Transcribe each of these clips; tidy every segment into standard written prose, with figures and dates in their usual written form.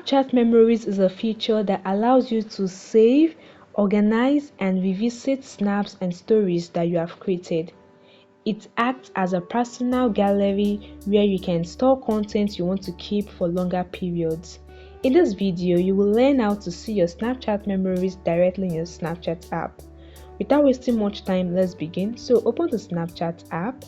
Snapchat Memories is a feature that allows you to save, organize, and revisit snaps and stories that you have created. It acts as a personal gallery where you can store content you want to keep for longer periods. In this video, you will learn how to see your Snapchat memories directly in your Snapchat app. Without wasting much time, let's begin. So open the Snapchat app,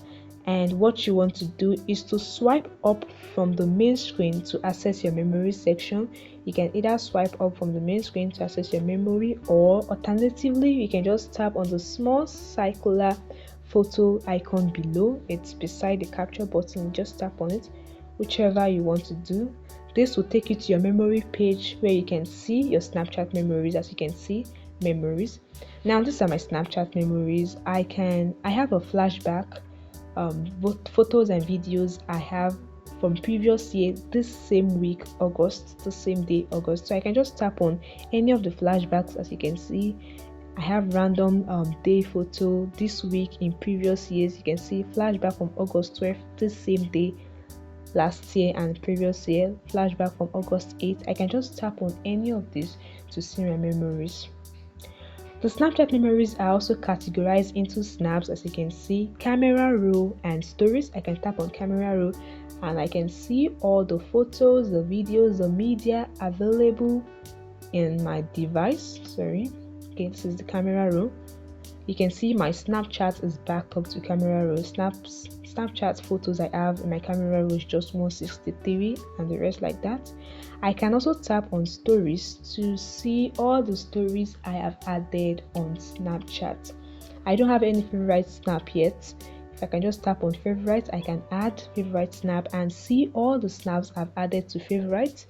and what you want to do is to swipe up from the main screen to access your memory section. You can either swipe up from the main screen to access your memory, or alternatively you can just tap on the small circular photo icon below. It's beside the capture button. Just tap on it, whichever you want to do. This will take you to your memory page where you can see your Snapchat memories. As you can see, memories. Now these are my Snapchat memories. I have a flashback, both photos and videos I have from previous year, this same week, August, the same day, August. So I can just tap on any of the flashbacks. As you can see, I have random day photo this week in previous years. You can see flashback from August 12th, this same day last year and previous year, flashback from August 8th. I can just tap on any of these to see my memories. The Snapchat memories are also categorized into snaps. As you can see, camera roll and stories. I can tap on camera roll and I can see all the photos, the videos, the media available in my device. Okay, this is the camera roll. You can see my Snapchat is backed up to camera roll. Snapchat photos I have in my camera roll is just 163 and the rest like that. I can also tap on stories to see all the stories I have added on Snapchat. I don't have any favorite snap yet. If I can just tap on favorites, I can add favorite snap and see all the snaps I've added to favorites.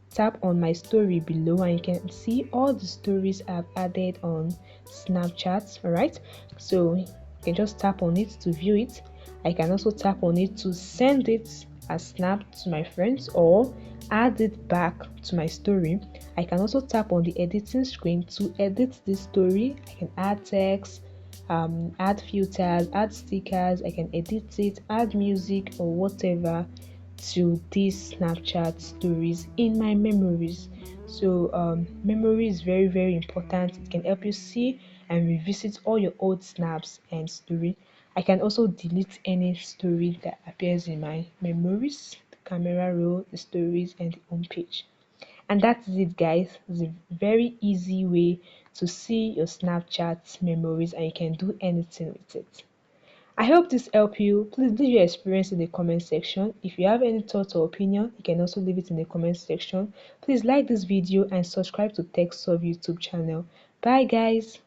Tap on my story below and you can see all the stories I've added on Snapchat. Alright, so you can just tap on it to view it. I can also tap on it to send it as snap to my friends or add it back to my story. I can also tap on the editing screen to edit this story. I can add text, add filters, add stickers. I can edit it, add music or whatever to these Snapchat stories in my memories. So memory is very, very important. It can help you see and revisit all your old snaps and story. I can also delete any story that appears in my memories, the camera roll, the stories, and the home page. And that's it, guys. It's a very easy way to see your Snapchat memories, and you can do anything with it. I hope this helped you. Please leave your experience in the comment section. If you have any thoughts or opinion, you can also leave it in the comment section. Please like this video and subscribe to TechSolve YouTube channel. Bye, guys.